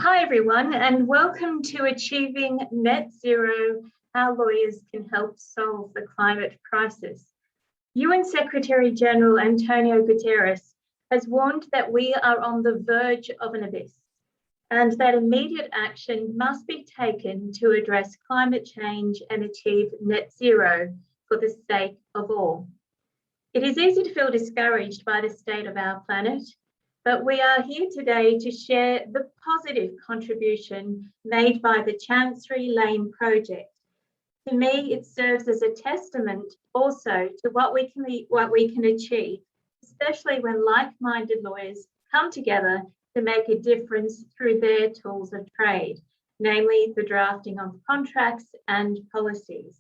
Hi everyone, and welcome to Achieving NetZero, how lawyers can help solve the climate crisis. UN Secretary General Antonio Guterres has warned that we are on the verge of an abyss and that immediate action must be taken to address climate change and achieve net zero for the sake of all. It is easy to feel discouraged by the state of our planet, but we are here today to share the positive contribution made by the Chancery Lane Project. To me, it serves as a testament also to what we can achieve, especially when like-minded lawyers come together to make a difference through their tools of trade, namely the drafting of contracts and policies.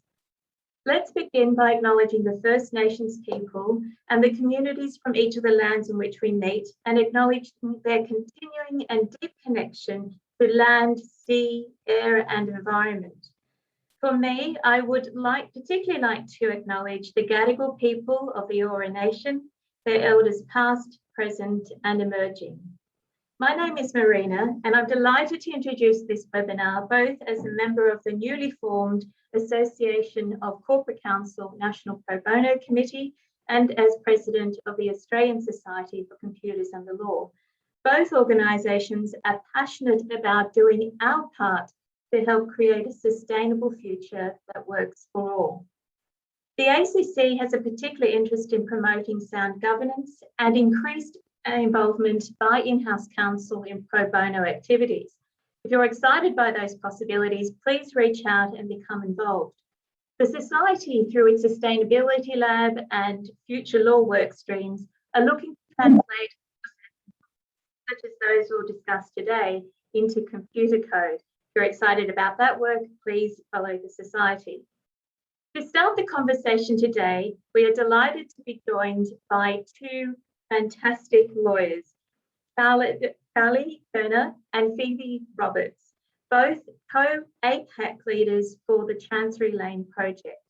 Let's begin by acknowledging the First Nations people and the communities from each of the lands in which we meet, and acknowledge their continuing and deep connection to land, sea, air, and environment. For me, I would particularly like to acknowledge the Gadigal people of the Eora Nation, their elders past, present, and emerging. My name is Marina, and I'm delighted to introduce this webinar both as a member of the newly formed Association of Corporate Counsel National Pro Bono Committee and as President of the Australian Society for Computers and the Law. Both organisations are passionate about doing our part to help create a sustainable future that works for all. The ACC has a particular interest in promoting sound governance and increased involvement by in-house counsel in pro bono activities. If you're excited by those possibilities, please reach out and become involved. The Society, through its Sustainability Lab and future law work streams, are looking to translate such as those we'll discuss today into computer code. If you're excited about that work, please follow the Society. To start the conversation today, we are delighted to be joined by two fantastic lawyers, Charlie Turner and Phoebe Roberts, both co-APAC leaders for the Chancery Lane Project.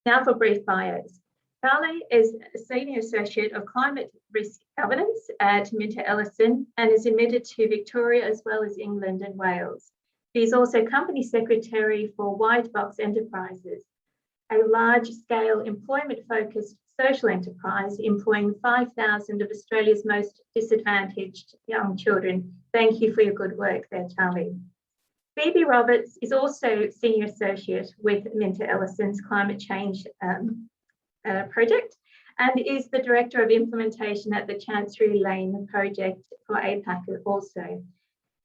Now for brief bios. Charlie is a Senior Associate of Climate Risk Governance at MinterEllison and is admitted to Victoria as well as England and Wales. He is also Company Secretary for White Box Enterprises, a large-scale employment-focused social enterprise employing 5,000 of Australia's most disadvantaged young children. Thank you for your good work there, Charlie. Phoebe Roberts is also Senior Associate with MinterEllison's Climate Change Project and is the Director of Implementation at the Chancery Lane Project for APAC also.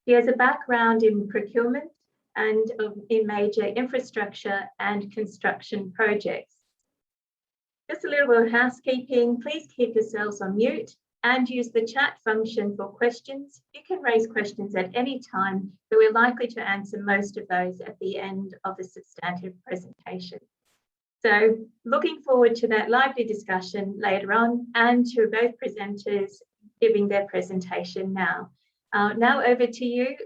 He has a background in procurement and in major infrastructure and construction projects. Just a little bit of housekeeping. Please keep yourselves on mute and use the chat function for questions. You can raise questions at any time, but we're likely to answer most of those at the end of the substantive presentation. So looking forward to that lively discussion later on and to both presenters giving their presentation now. Now over to you,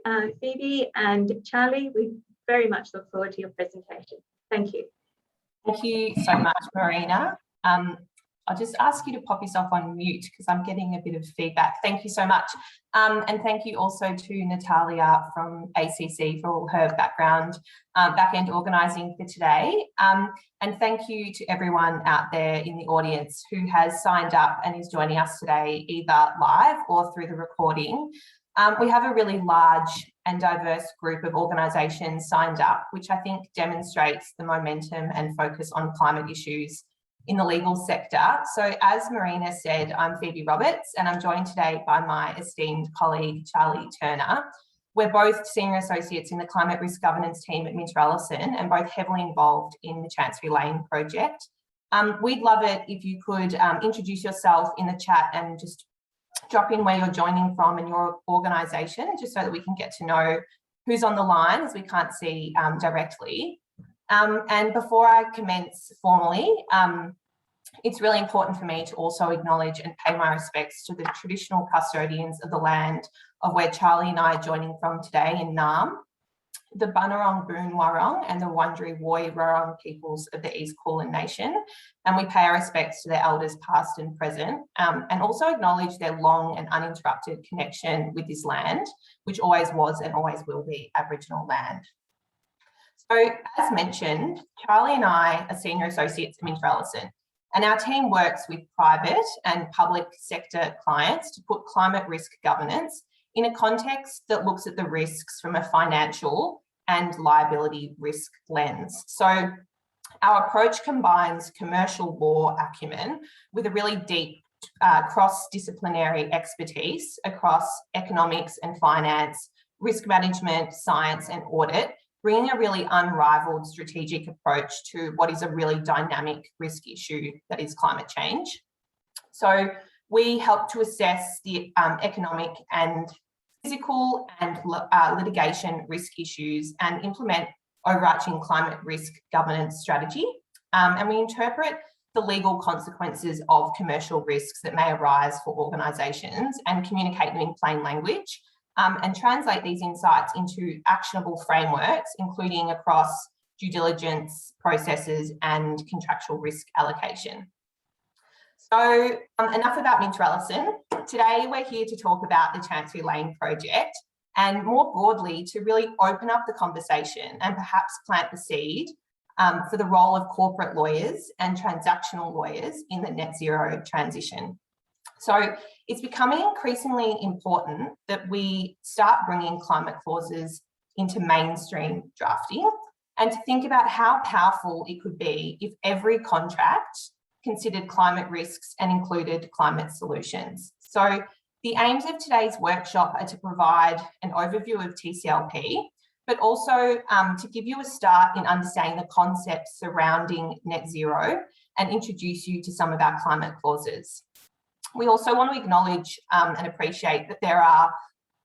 Phoebe and Charlie. We very much look forward to your presentation. Thank you. Thank you so much, Marina. I'll just ask you to pop yourself on mute because I'm getting a bit of feedback. Thank you so much. And thank you also to Natalia from ACC for all her background, back-end organising for today. And thank you to everyone out there in the audience who has signed up and is joining us today, either live or through the recording. We have a really large and diverse group of organisations signed up, which I think demonstrates the momentum and focus on climate issues in the legal sector. So as Marina said, I'm Phoebe Roberts and I'm joined today by my esteemed colleague, Charlie Turner. We're both Senior Associates in the Climate Risk Governance team at MinterEllison and both heavily involved in the Chancery Lane Project. We'd love it if you could introduce yourself in the chat and just drop in where you're joining from and your organisation, just so that we can get to know who's on the line as we can't see directly. And before I commence formally, it's really important for me to also acknowledge and pay my respects to the traditional custodians of the land of where Charlie and I are joining from today in Naarm. the Bunurong Boon Wurrung and the Wurundjeri Woi Wurrung peoples of the East Kulin Nation, and we pay our respects to their elders past and present, and also acknowledge their long and uninterrupted connection with this land, which always was and always will be Aboriginal land. So, as mentioned, Charlie and I are senior associates at MinterEllison, and our team works with private and public sector clients to put climate risk governance in a context that looks at the risks from a financial and liability risk lens. So our approach combines commercial law acumen with a really deep cross-disciplinary expertise across economics and finance, risk management, science and audit, bringing a really unrivaled strategic approach to what is a really dynamic risk issue that is climate change. So we help to assess the economic and physical and litigation risk issues and implement overarching climate risk governance strategy. And we interpret the legal consequences of commercial risks that may arise for organisations and communicate them in plain language, and translate these insights into actionable frameworks, including across due diligence processes and contractual risk allocation. So enough about MinterEllison. Today we're here to talk about the Chancery Lane Project, and more broadly to really open up the conversation and perhaps plant the seed for the role of corporate lawyers and transactional lawyers in the net zero transition. So it's becoming increasingly important that we start bringing climate clauses into mainstream drafting, and to think about how powerful it could be if every contract considered climate risks and included climate solutions. So the aims of today's workshop are to provide an overview of TCLP, but also to give you a start in understanding the concepts surrounding net zero and introduce you to some of our climate clauses. We also want to acknowledge and appreciate that there are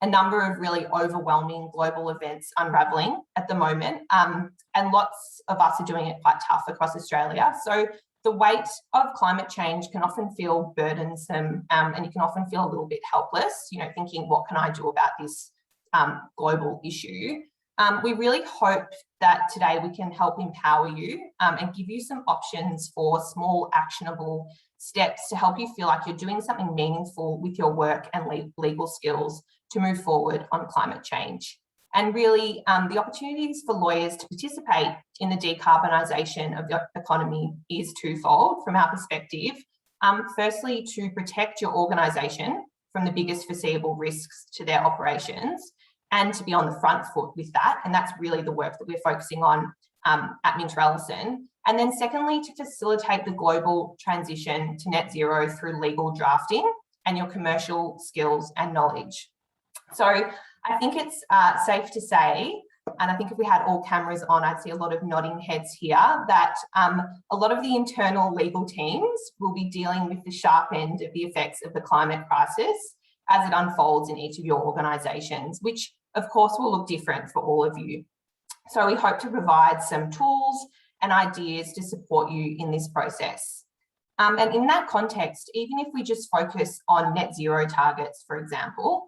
a number of really overwhelming global events unravelling at the moment, and lots of us are doing it quite tough across Australia. So the weight of climate change can often feel burdensome, and you can often feel a little bit helpless, thinking, what can I do about this global issue? We really hope that today we can help empower you and give you some options for small actionable steps to help you feel like you're doing something meaningful with your work and legal skills to move forward on climate change. And really, the opportunities for lawyers to participate in the decarbonisation of the economy is twofold from our perspective. Firstly, to protect your organisation from the biggest foreseeable risks to their operations, and to be on the front foot with that. And that's really the work that we're focusing on at MinterEllison. And then secondly, to facilitate the global transition to net zero through legal drafting and your commercial skills and knowledge. So I think it's safe to say, and I think if we had all cameras on, I'd see a lot of nodding heads here, that a lot of the internal legal teams will be dealing with the sharp end of the effects of the climate crisis as it unfolds in each of your organisations, which of course will look different for all of you. So we hope to provide some tools and ideas to support you in this process. And in that context, even if we just focus on net zero targets, for example,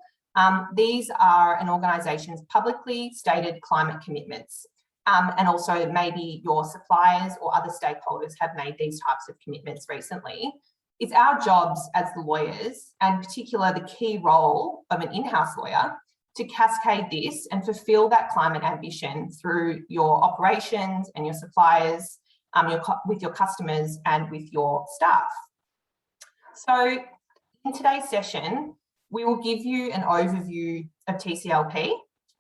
these are an organisation's publicly stated climate commitments. And also maybe your suppliers or other stakeholders have made these types of commitments recently. It's our jobs as the lawyers, and in particular the key role of an in-house lawyer, to cascade this and fulfil that climate ambition through your operations and your suppliers, with your customers and with your staff. So in today's session, we will give you an overview of TCLP,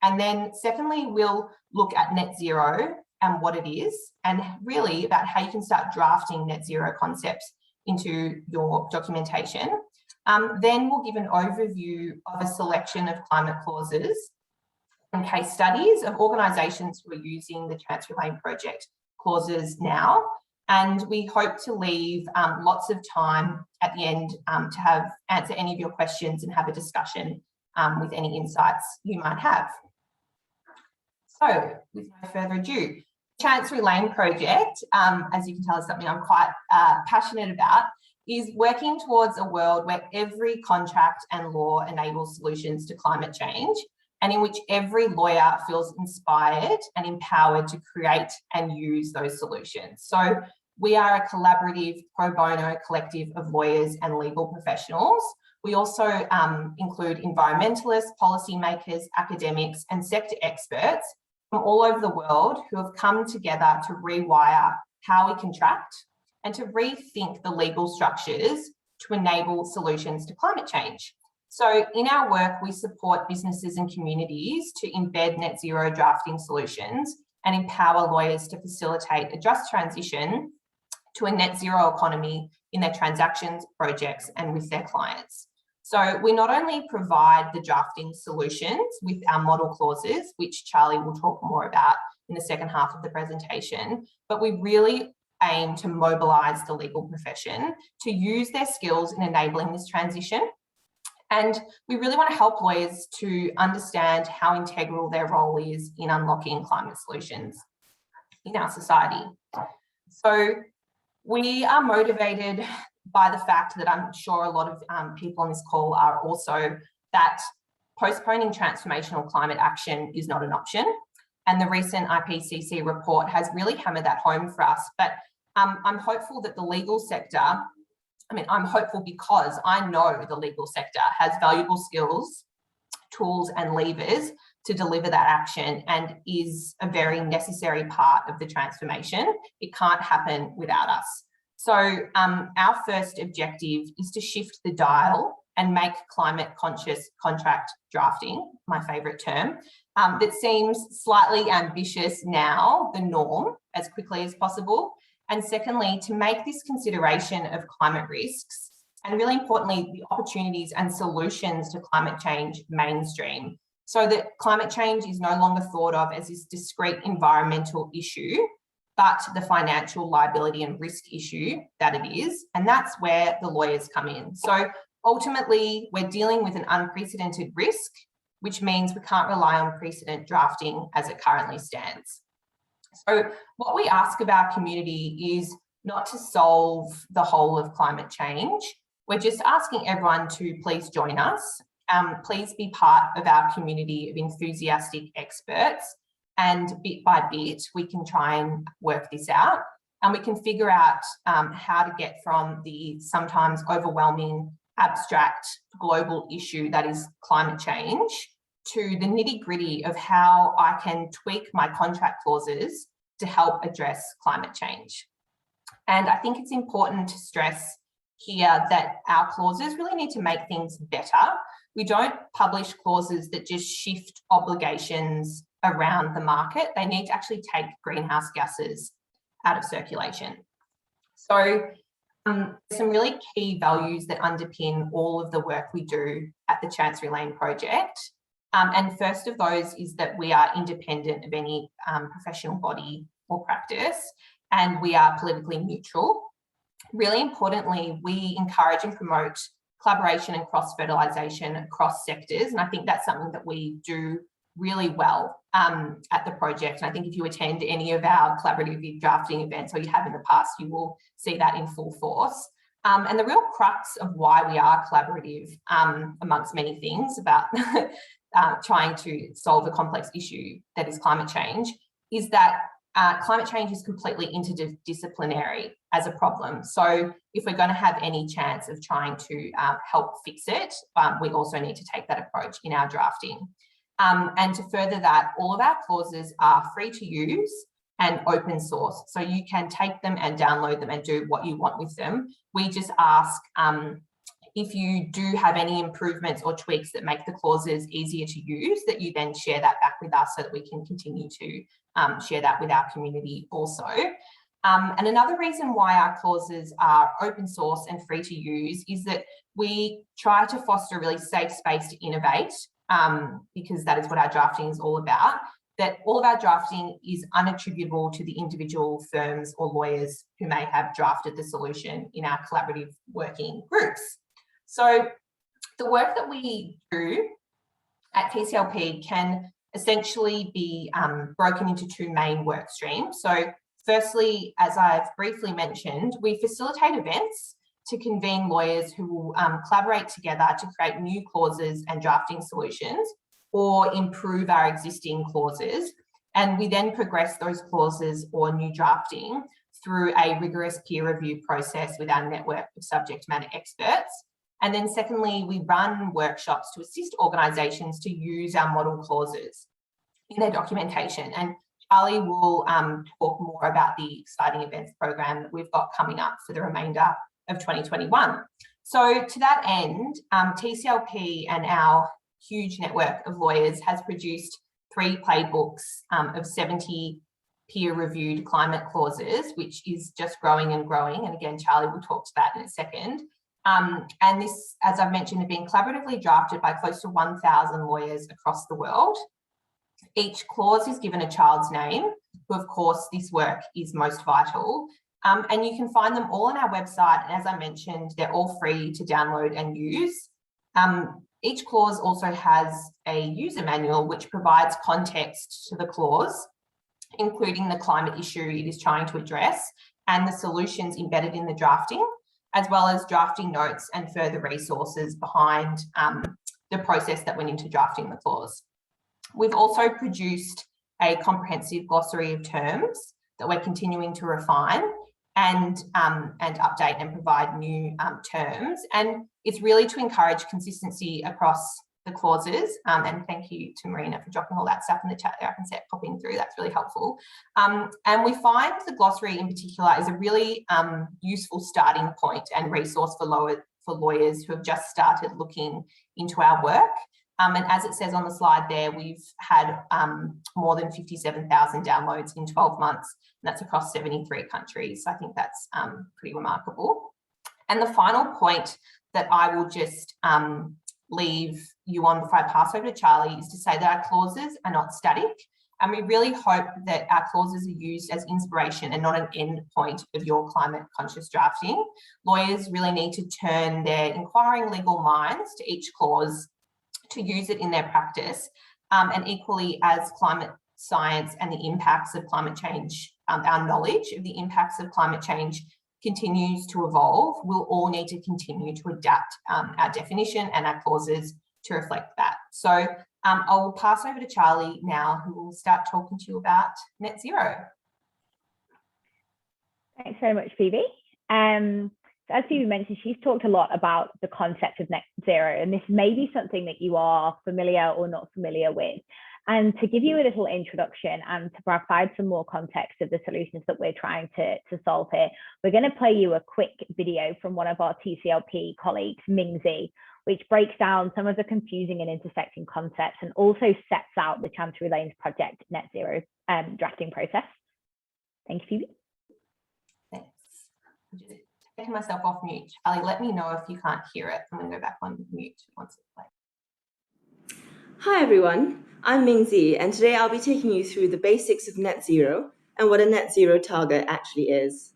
and then secondly, we'll look at net zero and what it is, and really about how you can start drafting net zero concepts into your documentation. Then we'll give an overview of a selection of climate clauses and case studies of organisations who are using the Chancery Lane Project clauses now. And we hope to leave lots of time at the end to answer any of your questions and have a discussion with any insights you might have. So with no further ado, Chancery Lane Project, as you can tell, is something I'm quite passionate about, is working towards a world where every contract and law enables solutions to climate change, and in which every lawyer feels inspired and empowered to create and use those solutions. So we are a collaborative pro bono collective of lawyers and legal professionals. We also include environmentalists, policymakers, academics, and sector experts from all over the world who have come together to rewire how we contract and to rethink the legal structures to enable solutions to climate change. So in our work, we support businesses and communities to embed net zero drafting solutions and empower lawyers to facilitate a just transition to a net zero economy in their transactions, projects, and with their clients. So we not only provide the drafting solutions with our model clauses, which Charlie will talk more about in the second half of the presentation, but we really aim to mobilise the legal profession to use their skills in enabling this transition. And we really want to help lawyers to understand how integral their role is in unlocking climate solutions in our society. So we are motivated by the fact that I'm sure a lot of people on this call are also, that postponing transformational climate action is not an option. And the recent IPCC report has really hammered that home for us. But I'm hopeful that the legal sector, I'm hopeful because I know the legal sector has valuable skills, tools, and levers to deliver that action and is a very necessary part of the transformation. It can't happen without us. So our first objective is to shift the dial and make climate conscious contract drafting, my favourite term, that seems slightly ambitious now, the norm, as quickly as possible. And secondly, to make this consideration of climate risks and really importantly, the opportunities and solutions to climate change mainstream, so that climate change is no longer thought of as this discrete environmental issue, but the financial liability and risk issue that it is. And that's where the lawyers come in. So ultimately, we're dealing with an unprecedented risk, which means we can't rely on precedent drafting as it currently stands. So what we ask of our community is not to solve the whole of climate change. We're just asking everyone to please join us. Please be part of our community of enthusiastic experts, and bit by bit, we can try and work this out, and we can figure out how to get from the sometimes overwhelming, abstract global issue that is climate change to the nitty-gritty of how I can tweak my contract clauses to help address climate change. And I think it's important to stress here that our clauses really need to make things better. We don't publish clauses that just shift obligations around the market. They need to actually take greenhouse gases out of circulation. So some really key values that underpin all of the work we do at the Chancery Lane Project. And first of those is that we are independent of any professional body or practice, and we are politically neutral. Really importantly, we encourage and promote collaboration and cross-fertilisation across sectors, and I think that's something that we do really well at the project. And I think if you attend any of our collaborative drafting events, or you have in the past, you will see that in full force. And the real crux of why we are collaborative, amongst many things about trying to solve a complex issue that is climate change, is that climate change is completely interdisciplinary as a problem. So if we're going to have any chance of trying to help fix it, we also need to take that approach in our drafting. And to further that, all of our clauses are free to use and open source. So you can take them and download them and do what you want with them. We just ask if you do have any improvements or tweaks that make the clauses easier to use, that you then share that back with us so that we can continue to share that with our community also. And another reason why our clauses are open source and free to use is that we try to foster a really safe space to innovate, because that is what our drafting is all about, that all of our drafting is unattributable to the individual firms or lawyers who may have drafted the solution in our collaborative working groups. So the work that we do at PCLP can essentially be broken into two main work streams. So firstly, as I've briefly mentioned, we facilitate events to convene lawyers who will collaborate together to create new clauses and drafting solutions, or improve our existing clauses. And we then progress those clauses or new drafting through a rigorous peer review process with our network of subject matter experts. And then secondly, we run workshops to assist organisations to use our model clauses in their documentation. And Charlie will talk more about the exciting events program that we've got coming up for the remainder of 2021. So to that end, TCLP and our huge network of lawyers has produced 3 playbooks of 70 peer-reviewed climate clauses, which is just growing and growing. And again, Charlie will talk to that in a second. And this, as I've mentioned, have been collaboratively drafted by close to 1,000 lawyers across the world. Each clause is given a child's name, who of course this work is most vital. And you can find them all on our website. And as I mentioned, they're all free to download and use. Each clause also has a user manual which provides context to the clause, including the climate issue it is trying to address and the solutions embedded in the drafting, as well as drafting notes and further resources behind the process that went into drafting the clause. We've also produced a comprehensive glossary of terms that we're continuing to refine and update and provide new terms. And it's really to encourage consistency across the clauses. And thank you to Marina for dropping all that stuff in the chat there. I can see it popping through. That's really helpful. And we find the glossary in particular is a really useful starting point and resource for lawyers who have just started looking into our work. And as it says on the slide there, we've had more than 57,000 downloads in 12 months, and that's across 73 countries. So I think that's pretty remarkable. And the final point that I will just leave you on before I pass over to Charlie is to say that our clauses are not static. And we really hope that our clauses are used as inspiration and not an end point of your climate conscious drafting. Lawyers really need to turn their inquiring legal minds to each clause to use it in their practice. And equally, as climate science and the impacts of climate change, our knowledge of the impacts of climate change continues to evolve, we'll all need to continue to adapt our definition and our clauses to reflect that. So I'll pass over to Charlie now, who will start talking to you about net zero. Thanks very much, Phoebe. So as Phoebe mentioned, she's talked a lot about the concept of net zero, and this may be something that you are familiar or not familiar with. And to give you a little introduction and to provide some more context of the solutions that we're trying to solve here, we're going to play you a quick video from one of our TCLP colleagues, Mingzi, which breaks down some of the confusing and intersecting concepts and also sets out the Chancery Lane Project net zero drafting process. Thank you, Phoebe. Thanks. I'm just taking myself off mute. Charlie, let me know if you can't hear it. I'm going to go back on mute once it's played. Hi everyone, I'm Mingzi, and today I'll be taking you through the basics of net zero and what a net zero target actually is.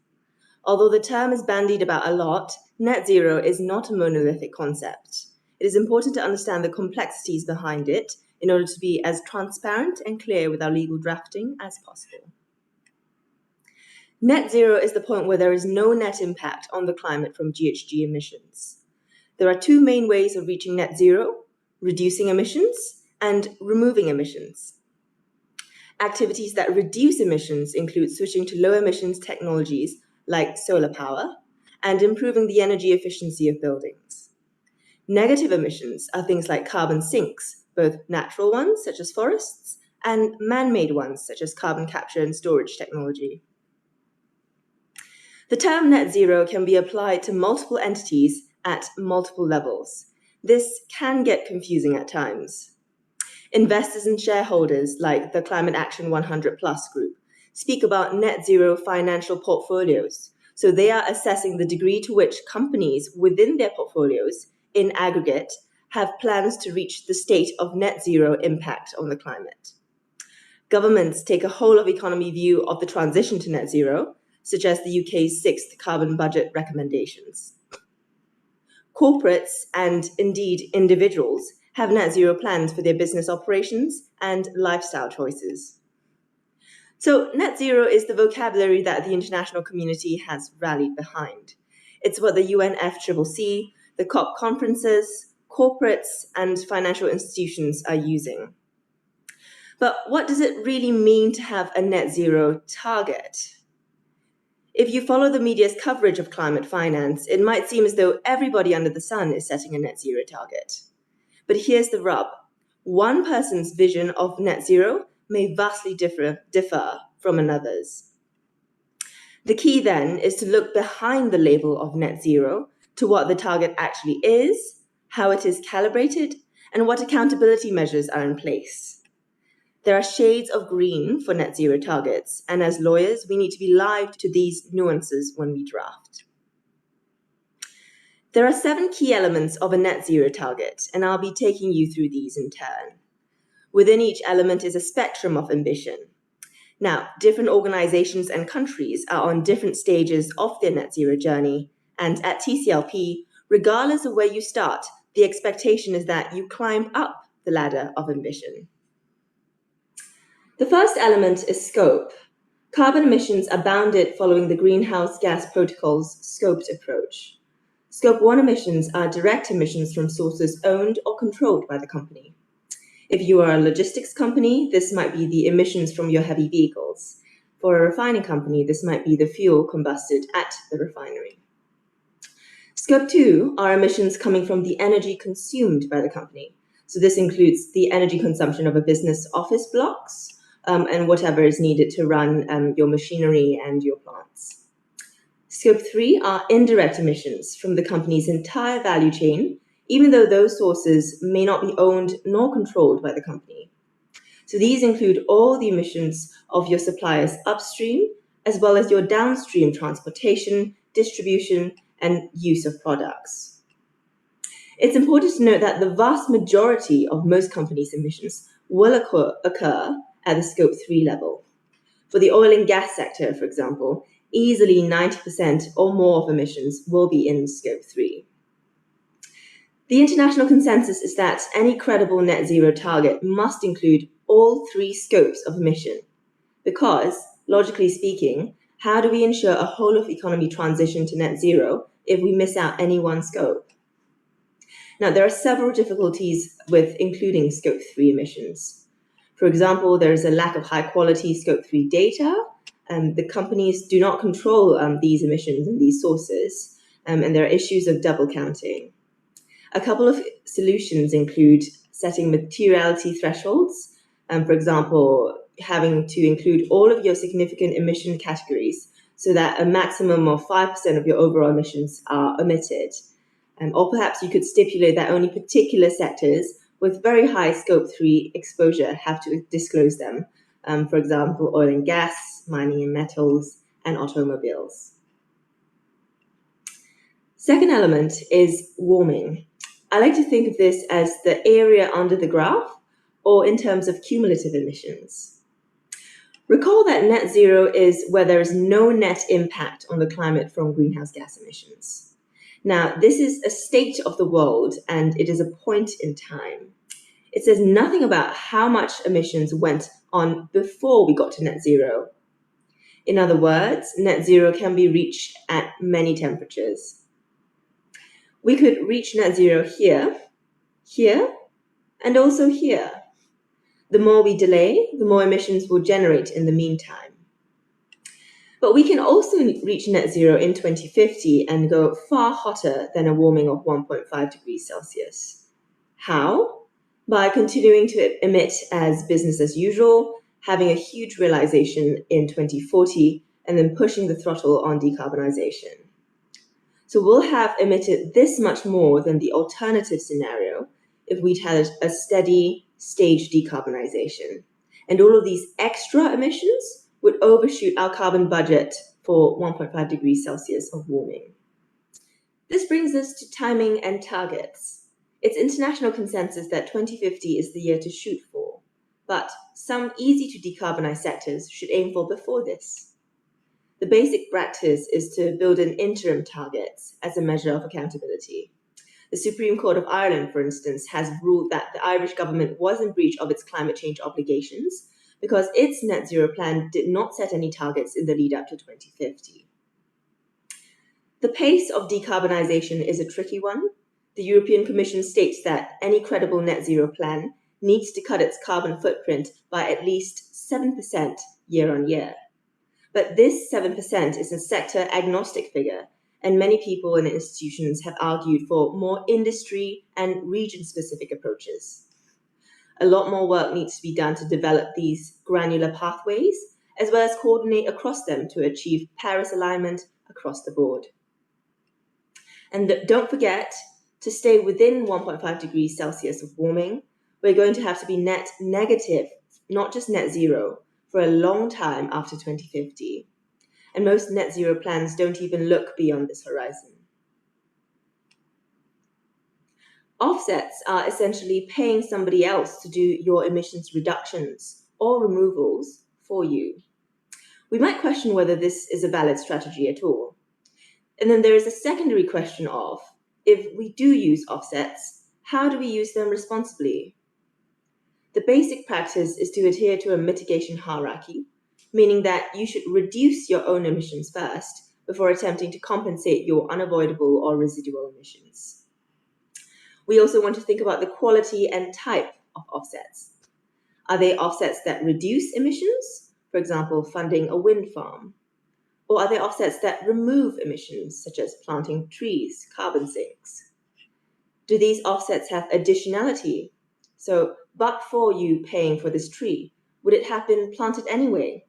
Although the term is bandied about a lot, net zero is not a monolithic concept. It is important to understand the complexities behind it in order to be as transparent and clear with our legal drafting as possible. Net zero is the point where there is no net impact on the climate from GHG emissions. There are two main ways of reaching net zero: reducing emissions and removing emissions. Activities that reduce emissions include switching to low emissions technologies like solar power and improving the energy efficiency of buildings. Negative emissions are things like carbon sinks, both natural ones such as forests and man-made ones such as carbon capture and storage technology. The term net zero can be applied to multiple entities at multiple levels. This can get confusing at times. Investors and shareholders like the Climate Action 100+ group speak about net zero financial portfolios. So they are assessing the degree to which companies within their portfolios in aggregate have plans to reach the state of net zero impact on the climate. Governments take a whole of economy view of the transition to net zero, such as the UK's 6th carbon budget recommendations. Corporates and indeed individuals have net zero plans for their business operations and lifestyle choices. So net zero is the vocabulary that the international community has rallied behind. It's what the UNFCCC, the COP conferences, corporates and financial institutions are using. But what does it really mean to have a net zero target? If you follow the media's coverage of climate finance, it might seem as though everybody under the sun is setting a net zero target. But here's the rub. One person's vision of net zero may vastly differ from another's. The key then is to look behind the label of net zero to what the target actually is, how it is calibrated, and what accountability measures are in place. There are shades of green for net zero targets, and as lawyers, we need to be live to these nuances when we draft. There are 7 key elements of a net zero target, and I'll be taking you through these in turn. Within each element is a spectrum of ambition. Now, different organizations and countries are on different stages of their net zero journey, and at TCLP, regardless of where you start, the expectation is that you climb up the ladder of ambition. The first element is scope. Carbon emissions are bounded following the Greenhouse Gas Protocol's scoped approach. Scope 1 emissions are direct emissions from sources owned or controlled by the company. If you are a logistics company, this might be the emissions from your heavy vehicles. For a refining company, this might be the fuel combusted at the refinery. Scope 2 are emissions coming from the energy consumed by the company. So this includes the energy consumption of a business office blocks and whatever is needed to run your machinery and your plants. Scope 3 are indirect emissions from the company's entire value chain, even though those sources may not be owned nor controlled by the company. So these include all the emissions of your suppliers upstream, as well as your downstream transportation, distribution, and use of products. It's important to note that the vast majority of most companies' emissions will occur at the Scope 3 level. For the oil and gas sector, for example, easily 90% or more of emissions will be in Scope 3. The international consensus is that any credible net zero target must include all 3 scopes of emission, because, logically speaking, how do we ensure a whole of economy transition to net zero if we miss out any one scope? Now, there are several difficulties with including Scope 3 emissions. For example, there is a lack of high quality Scope 3 data, and the companies do not control these emissions and these sources, and there are issues of double counting. A couple of solutions include setting materiality thresholds, for example, having to include all of your significant emission categories so that a maximum of 5% of your overall emissions are omitted. Or perhaps you could stipulate that only particular sectors with very high Scope 3 exposure have to disclose them. For example, oil and gas, mining and metals, and automobiles. Second element is warming. I like to think of this as the area under the graph, or in terms of cumulative emissions. Recall that net zero is where there is no net impact on the climate from greenhouse gas emissions. Now, this is a state of the world, and it is a point in time. It says nothing about how much emissions went on before we got to net zero. In other words, net zero can be reached at many temperatures. We could reach net zero here, here, and also here. The more we delay, the more emissions will generate in the meantime. But we can also reach net zero in 2050 and go far hotter than a warming of 1.5 degrees Celsius. How? By continuing to emit as business as usual, having a huge realization in 2040, and then pushing the throttle on decarbonization. So we'll have emitted this much more than the alternative scenario if we'd had a steady, staged decarbonization. And all of these extra emissions would overshoot our carbon budget for 1.5 degrees Celsius of warming. This brings us to timing and targets. It's international consensus that 2050 is the year to shoot for, but some easy-to-decarbonize sectors should aim for before this. The basic practice is to build in interim targets as a measure of accountability. The Supreme Court of Ireland, for instance, has ruled that the Irish government was in breach of its climate change obligations because its net zero plan did not set any targets in the lead up to 2050. The pace of decarbonization is a tricky one. the European Commission states that any credible net zero plan needs to cut its carbon footprint by at least 7% year on year. But this 7% is a sector agnostic figure, and many people and institutions have argued for more industry and region-specific approaches. A lot more work needs to be done to develop these granular pathways, as well as coordinate across them to achieve Paris alignment across the board. And don't forget to stay within 1.5 degrees Celsius of warming. We're going to have to be net negative, not just net zero, for a long time after 2050. And most net zero plans don't even look beyond this horizon. Offsets are essentially paying somebody else to do your emissions reductions or removals for you. We might question whether this is a valid strategy at all. And then there is a secondary question of, if we do use offsets, how do we use them responsibly? The basic practice is to adhere to a mitigation hierarchy, meaning that you should reduce your own emissions first before attempting to compensate your unavoidable or residual emissions. We also want to think about the quality and type of offsets. Are they offsets that reduce emissions, for example, funding a wind farm? Or are they offsets that remove emissions, such as planting trees, carbon sinks? Do these offsets have additionality? So, but for you paying for this tree, would it have been planted anyway?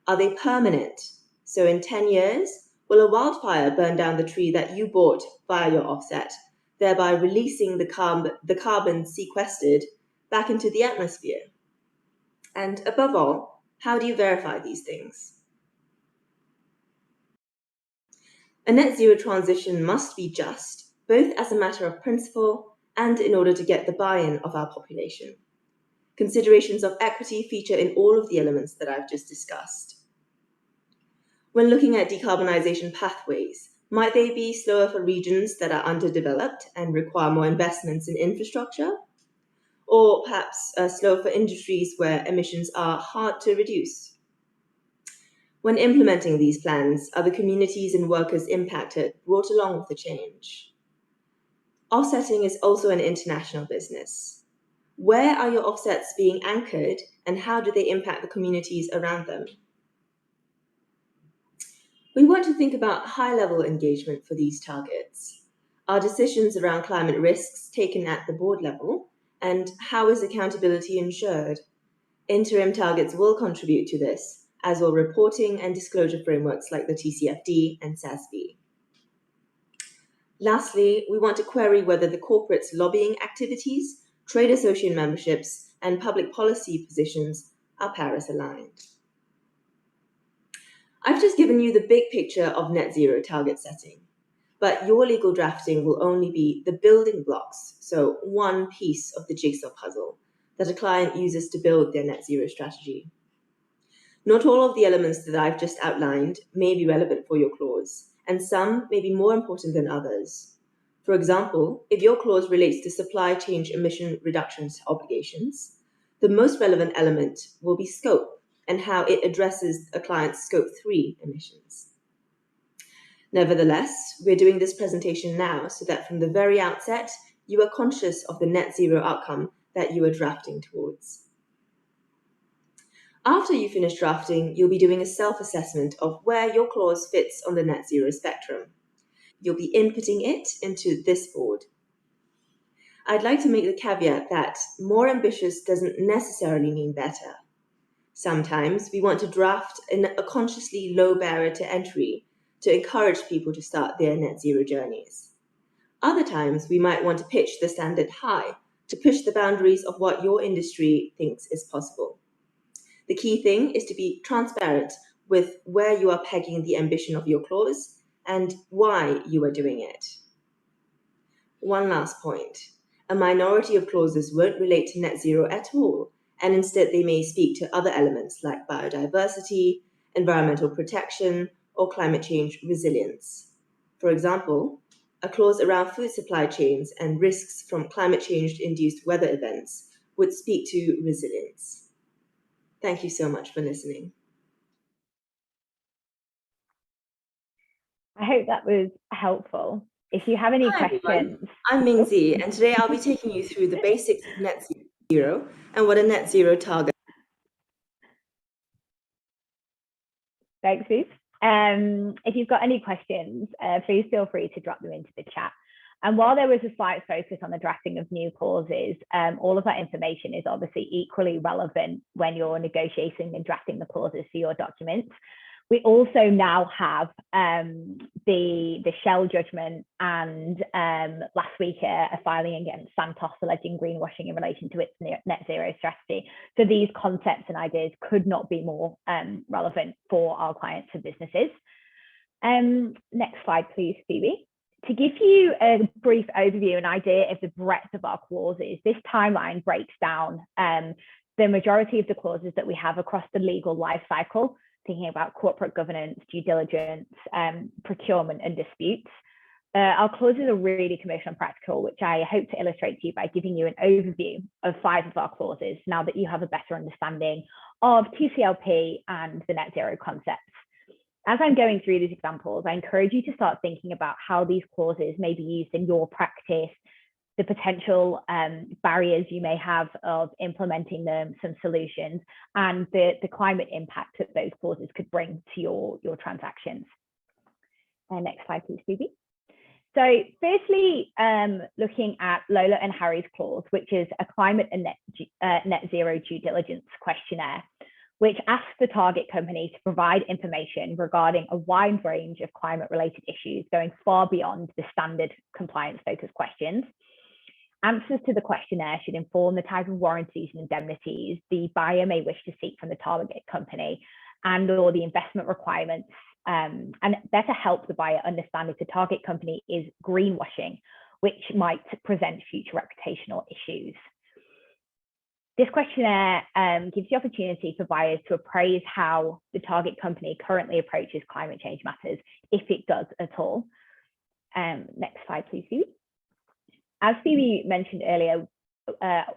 Are they permanent? So in 10 years, will a wildfire burn down the tree that you bought via your offset, thereby releasing the carbon sequestered back into the atmosphere? And above all, how do you verify these things? A net zero transition must be just, both as a matter of principle and in order to get the buy-in of our population. Considerations of equity feature in all of the elements that I've just discussed. When looking at decarbonisation pathways, might they be slower for regions that are underdeveloped and require more investments in infrastructure? Or perhaps slower for industries where emissions are hard to reduce? When implementing these plans, are the communities and workers impacted brought along with the change? Offsetting is also an international business. Where are your offsets being anchored, and how do they impact the communities around them? We want to think about high-level engagement for these targets. Are decisions around climate risks taken at the board level, and how is accountability ensured? Interim targets will contribute to this, as will reporting and disclosure frameworks like the TCFD and SASB. Lastly, we want to query whether the corporate's lobbying activities, trade association memberships, and public policy positions are Paris aligned. I've just given you the big picture of net zero target setting, but your legal drafting will only be the building blocks, so one piece of the jigsaw puzzle that a client uses to build their net zero strategy. Not all of the elements that I've just outlined may be relevant for your clause, and some may be more important than others. For example, if your clause relates to supply chain emission reductions obligations, the most relevant element will be scope and how it addresses a client's scope 3 emissions. Nevertheless, we're doing this presentation now so that from the very outset, you are conscious of the net zero outcome that you are drafting towards. After you finish drafting, you'll be doing a self-assessment of where your clause fits on the net zero spectrum. You'll be inputting it into this board. I'd like to make the caveat that more ambitious doesn't necessarily mean better. Sometimes we want to draft in a consciously low barrier to entry to encourage people to start their net zero journeys. Other times we might want to pitch the standard high to push the boundaries of what your industry thinks is possible. The key thing is to be transparent with where you are pegging the ambition of your clause and why you are doing it. One last point. A minority of clauses won't relate to net zero at all, and instead they may speak to other elements like biodiversity, environmental protection, or climate change resilience. For example, a clause around food supply chains and risks from climate change-induced weather events would speak to resilience. Thank you so much for listening. I hope that was helpful. If you have any Hi, questions. everyone. I'm Mingzi, and today I'll be taking you through the basics of net zero and what a net zero target. Thanks, Phoebe. If you've got any questions, please feel free to drop them into the chat. And while there was a slight focus on the drafting of new clauses, all of that information is obviously equally relevant when you're negotiating and drafting the clauses for your documents. We also now have the Shell judgment and last week a filing against Santos alleging greenwashing in relation to its net zero strategy. So these concepts and ideas could not be more relevant for our clients and businesses. Next slide, please, Phoebe. To give you a brief overview and idea of the breadth of our clauses, this timeline breaks down the majority of the clauses that we have across the legal life cycle, thinking about corporate governance, due diligence, procurement and disputes. Our clauses are really commercial and practical, which I hope to illustrate to you by giving you an overview of 5 of our clauses now that you have a better understanding of TCLP and the net zero concepts. As I'm going through these examples, I encourage you to start thinking about how these clauses may be used in your practice, the potential barriers you may have of implementing them, some solutions, and the climate impact that those clauses could bring to your transactions. Next slide, please, Phoebe. So firstly, looking at Lola and Harry's clause, which is a climate and net zero due diligence questionnaire, which asks the target company to provide information regarding a wide range of climate-related issues going far beyond the standard compliance-focused questions. Answers to the questionnaire should inform the type of warranties and indemnities the buyer may wish to seek from the target company and/or the investment requirements, and better help the buyer understand if the target company is greenwashing, which might present future reputational issues. This questionnaire gives the opportunity for buyers to appraise how the target company currently approaches climate change matters, if it does at all. Next slide, please, Phoebe. As Phoebe mentioned earlier,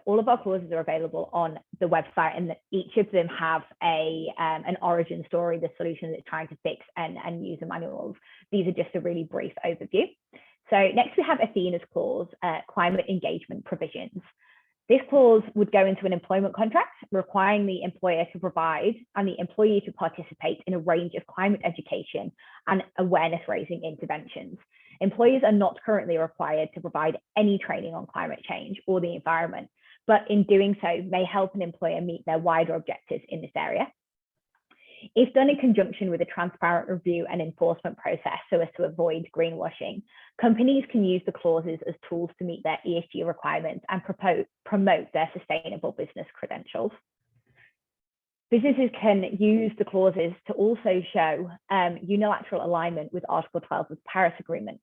all of our clauses are available on the website, and each of them have an origin story, the solution it's trying to fix, and user manuals. These are just a really brief overview. So next we have Athenas Clause, climate engagement provisions. This clause would go into an employment contract, requiring the employer to provide and the employee to participate in a range of climate education and awareness raising interventions. Employers are not currently required to provide any training on climate change or the environment, but in doing so may help an employer meet their wider objectives in this area. If done in conjunction with a transparent review and enforcement process so as to avoid greenwashing, companies can use the clauses as tools to meet their ESG requirements and promote their sustainable business credentials. Businesses can use the clauses to also show unilateral alignment with Article 12 of the Paris Agreement,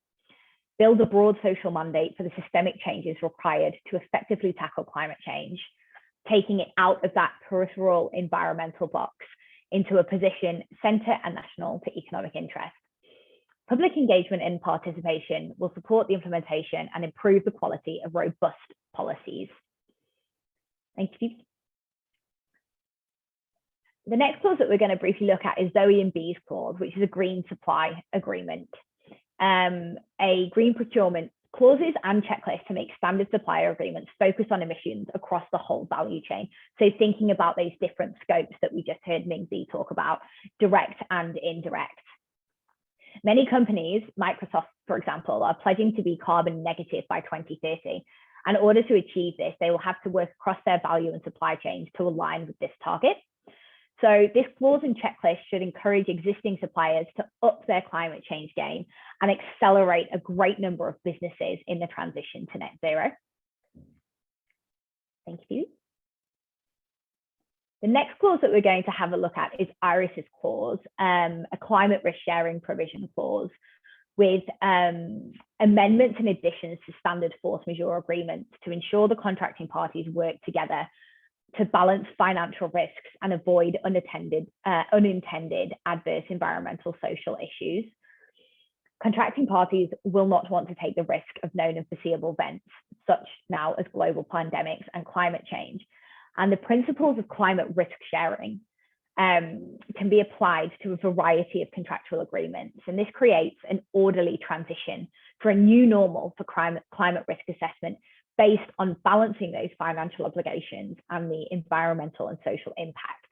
build a broad social mandate for the systemic changes required to effectively tackle climate change, taking it out of that peripheral environmental box into a position centre and national to economic interest. Public engagement and participation will support the implementation and improve the quality of robust policies. Thank you. The next clause that we're going to briefly look at is ZOEBs Clause, which is a green supply agreement. A green procurement clauses and checklists to make standard supplier agreements focus on emissions across the whole value chain. So thinking about those different scopes that we just heard Mingzi talk about, direct and indirect. Many companies, Microsoft, for example, are pledging to be carbon negative by 2030. And in order to achieve this, they will have to work across their value and supply chains to align with this target. So this clause and checklist should encourage existing suppliers to up their climate change game and accelerate a great number of businesses in the transition to net zero. Thank you. The next clause that we're going to have a look at is Iris's clause, a climate risk sharing provision clause with amendments and additions to standard force majeure agreements to ensure the contracting parties work together to balance financial risks and avoid unintended adverse environmental social issues. Contracting parties will not want to take the risk of known and foreseeable events, such now as global pandemics and climate change. And the principles of climate risk sharing can be applied to a variety of contractual agreements. And this creates an orderly transition for a new normal for climate risk assessment based on balancing those financial obligations and the environmental and social impact.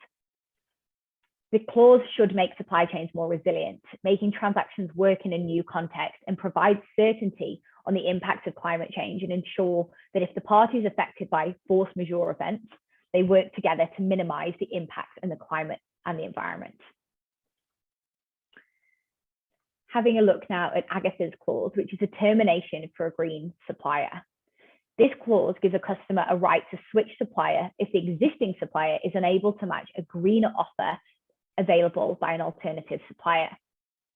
The clause should make supply chains more resilient, making transactions work in a new context and provide certainty on the impacts of climate change, and ensure that if the parties affected by force majeure events, they work together to minimize the impact on the climate and the environment. Having a look now at Athenas Clause, which is a termination for a green supplier. This clause gives a customer a right to switch supplier if the existing supplier is unable to match a greener offer available by an alternative supplier.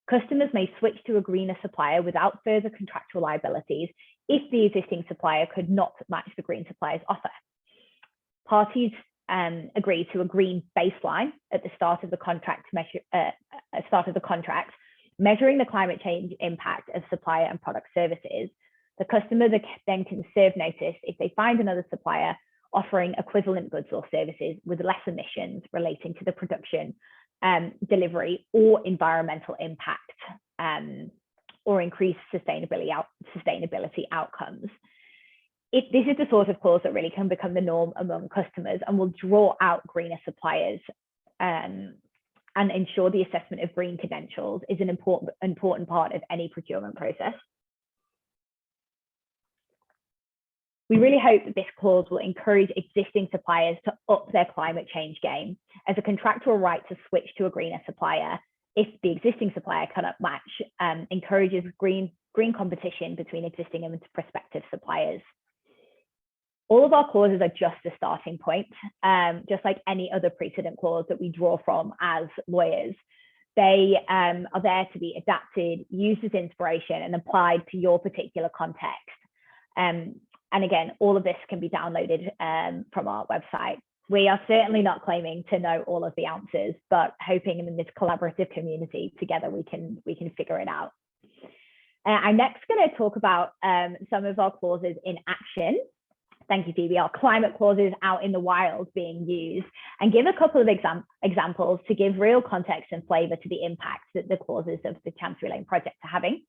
Customers may switch to a greener supplier without further contractual liabilities if the existing supplier could not match the green supplier's offer. Parties agree to a green baseline at the start of the contract, measuring the climate change impact of supplier and product services. The customer then can serve notice if they find another supplier offering equivalent goods or services with less emissions relating to the production, delivery, or environmental impact, or increased sustainability outcomes. This is the sort of clause that really can become the norm among customers and will draw out greener suppliers and ensure the assessment of green credentials is an important part of any procurement process. We really hope that this clause will encourage existing suppliers to up their climate change game, as a contractual right to switch to a greener supplier if the existing supplier cannot match encourages green competition between existing and prospective suppliers. All of our clauses are just a starting point, just like any other precedent clause that we draw from as lawyers. They are there to be adapted, used as inspiration, and applied to your particular context. And again, all of this can be downloaded from our website. We are certainly not claiming to know all of the answers, but hoping in this collaborative community together we can figure it out. I'm next going to talk about some of our clauses in action. Thank you, Phoebe. Our climate clauses out in the wild being used, and give a couple of examples to give real context and flavour to the impact that the clauses of the Chancery Lane Project are having.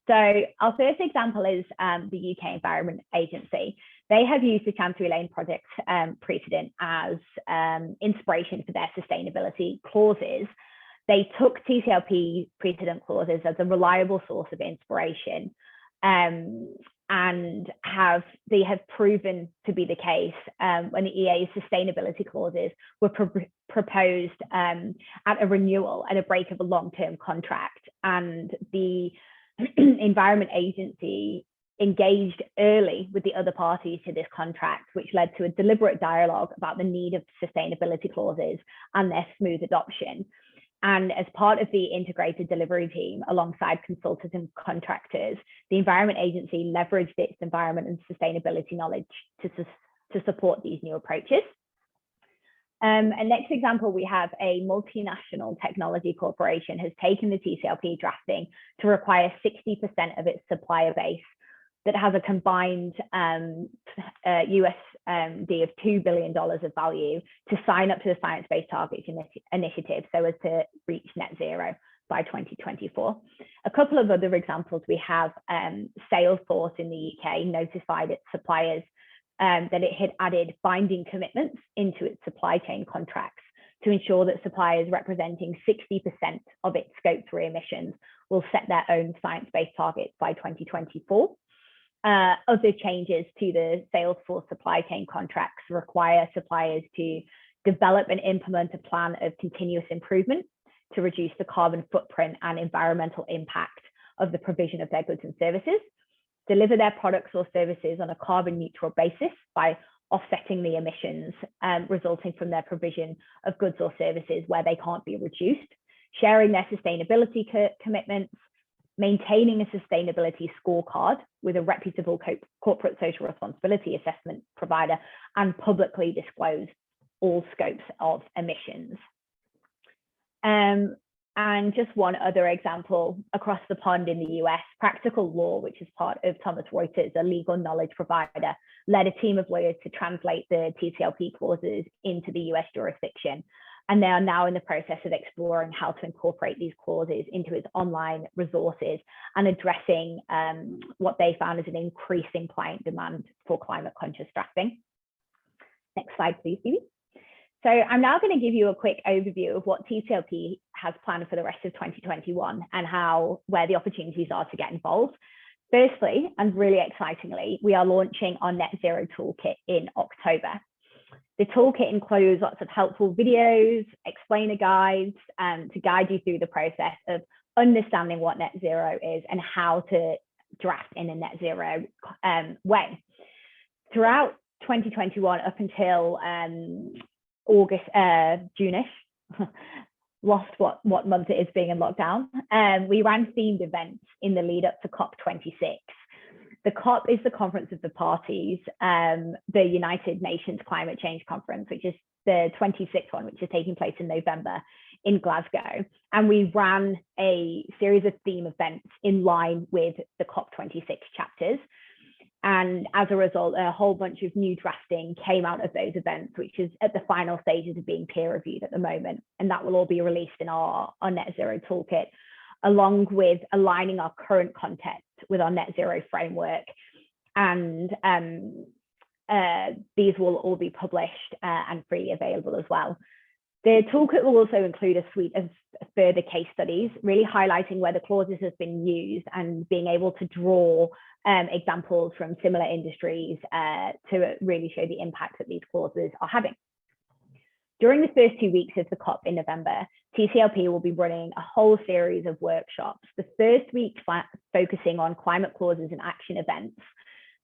So our first example is the UK Environment Agency. They have used the Chancery Lane Project precedent as inspiration for their sustainability clauses. They took TCLP precedent clauses as a reliable source of inspiration, and they have proven to be the case when the EA's sustainability clauses were proposed at a renewal and a break of a long-term contract, and the Environment Agency engaged early with the other parties to this contract, which led to a deliberate dialogue about the need of sustainability clauses and their smooth adoption. And as part of the integrated delivery team, alongside consultants and contractors, the Environment Agency leveraged its environment and sustainability knowledge to support these new approaches. And next example, we have a multinational technology corporation has taken the TCLP drafting to require 60% of its supplier base that has a combined USD of $2 billion of value to sign up to the Science Based Targets initiative so as to reach net zero by 2024. A couple of other examples, we have Salesforce in the UK notified its suppliers that it had added binding commitments into its supply chain contracts to ensure that suppliers representing 60% of its Scope 3 emissions will set their own science-based targets by 2024. Other changes to the Salesforce supply chain contracts require suppliers to develop and implement a plan of continuous improvement to reduce the carbon footprint and environmental impact of the provision of their goods and services, deliver their products or services on a carbon neutral basis by offsetting the emissions resulting from their provision of goods or services where they can't be reduced, sharing their sustainability commitments, maintaining a sustainability scorecard with a reputable corporate social responsibility assessment provider, and publicly disclose all scopes of emissions. And just one other example, across the pond in the US, Practical Law, which is part of Thomson Reuters, a legal knowledge provider, led a team of lawyers to translate the TCLP clauses into the US jurisdiction. and they are now in the process of exploring how to incorporate these clauses into its online resources and addressing what they found as an increasing client demand for climate conscious drafting. Next slide, please, Phoebe. So I'm now going to give you a quick overview of what TCLP has planned for the rest of 2021 and where the opportunities are to get involved. Firstly, and really excitingly, we are launching our NetZero Toolkit in October. The toolkit includes lots of helpful videos, explainer guides, to guide you through the process of understanding what net zero is and how to draft in a net zero way. Throughout 2021 up until August, June-ish, lost what month it is being in lockdown, we ran themed events in the lead up to COP26. The COP is the Conference of the Parties, the United Nations Climate Change Conference, which is the 26th one, which is taking place in November in Glasgow. And we ran a series of theme events in line with the COP26 chapters. And as a result, a whole bunch of new drafting came out of those events, which is at the final stages of being peer reviewed at the moment. And that will all be released in our Net Zero Toolkit, along with aligning our current content with our net zero framework. And these will all be published and freely available as well. The toolkit will also include a suite of further case studies, really highlighting where the clauses have been used and being able to draw examples from similar industries to really show the impact that these clauses are having. During the first 2 weeks of the COP in November, TCLP will be running a whole series of workshops. The first week focusing on climate clauses and action events.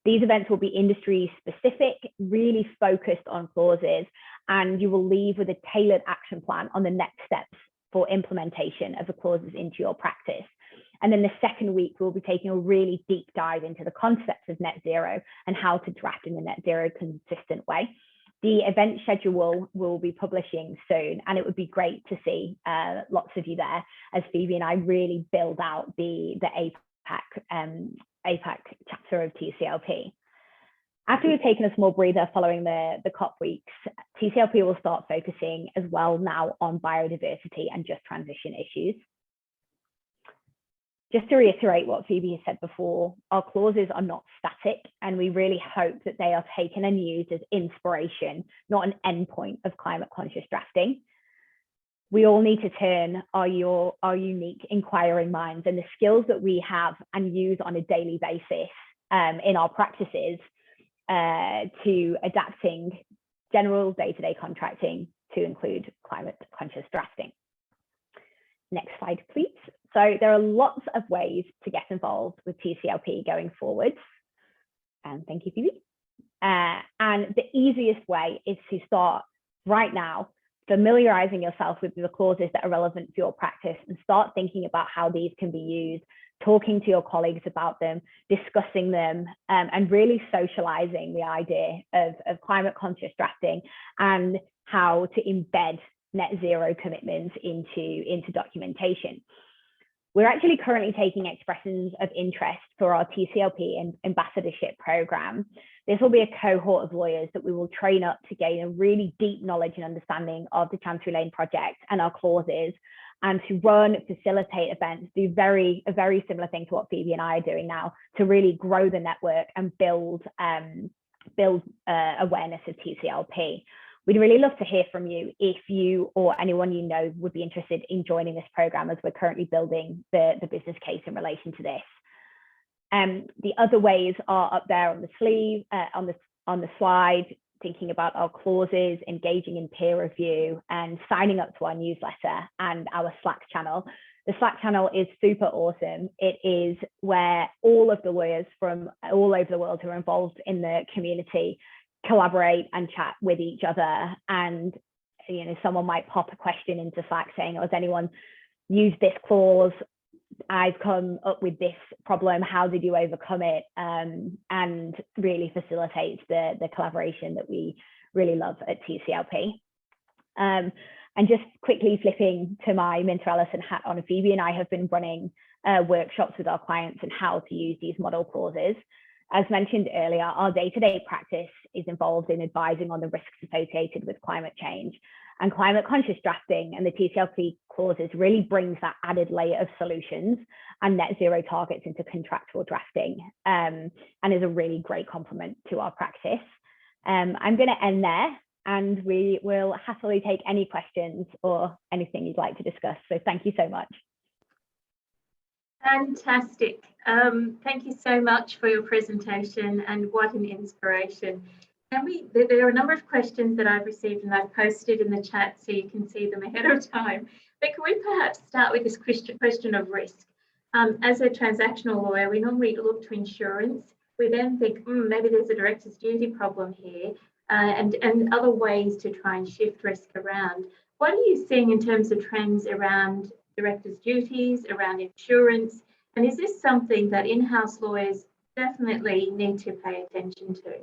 These events will be industry specific, really focused on clauses, and you will leave with a tailored action plan on the next steps for implementation of the clauses into your practice. And then the second week, we'll be taking a really deep dive into the concepts of net zero and how to draft in a net zero consistent way. The event schedule will be publishing soon, and it would be great to see lots of you there as Phoebe and I really build out the APAC chapter of TCLP. After we've taken a small breather following the COP weeks, TCLP will start focusing as well now on biodiversity and just transition issues. Just to reiterate what Phoebe has said before, our clauses are not static, and we really hope that they are taken and used as inspiration, not an endpoint of climate conscious drafting. We all need to turn our unique inquiring minds and the skills that we have and use on a daily basis in our practices to adapting general day-to-day contracting to include climate conscious drafting. Next slide, please. So there are lots of ways to get involved with TCLP going forwards. And thank you, Phoebe. And the easiest way is to start right now, familiarizing yourself with the clauses that are relevant for your practice and start thinking about how these can be used, talking to your colleagues about them, discussing them, and really socializing the idea of climate conscious drafting and how to embed net zero commitments into documentation. We're actually currently taking expressions of interest for our TCLP and ambassadorship program. This will be a cohort of lawyers that we will train up to gain a really deep knowledge and understanding of the Chancery Lane Project and our clauses, and to run, facilitate events, do a very similar thing to what Phoebe and I are doing now to really grow the network and build awareness of TCLP. We'd really love to hear from you if you or anyone you know would be interested in joining this program, as we're currently building the business case in relation to this. The other ways are up there on the sleeve, on the slide, thinking about our clauses, engaging in peer review, and signing up to our newsletter and our Slack channel. The Slack channel is super awesome. It is where all of the lawyers from all over the world who are involved in the community collaborate and chat with each other. And someone might pop a question into Slack saying, has anyone used this clause? I've come up with this problem, how did you overcome it? And really facilitates the collaboration that we really love at TCLP. And just quickly flipping to my MinterEllison hat on, Phoebe and I have been running workshops with our clients on how to use these model clauses. As mentioned earlier, our day-to-day practice is involved in advising on the risks associated with climate change, and climate conscious drafting and the TCLP clauses really brings that added layer of solutions and net zero targets into contractual drafting, and is a really great complement to our practice. I'm going to end there, and we will happily take any questions or anything you'd like to discuss. So thank you so much. Fantastic. Thank you so much for your presentation, and what an inspiration. There are a number of questions that I've received and I've posted in the chat so you can see them ahead of time. But can we perhaps start with this question of risk? As a transactional lawyer, we normally look to insurance. We then think, maybe there's a director's duty problem here, and other ways to try and shift risk around. What are you seeing in terms of trends around directors' duties, around insurance? And is this something that in-house lawyers definitely need to pay attention to?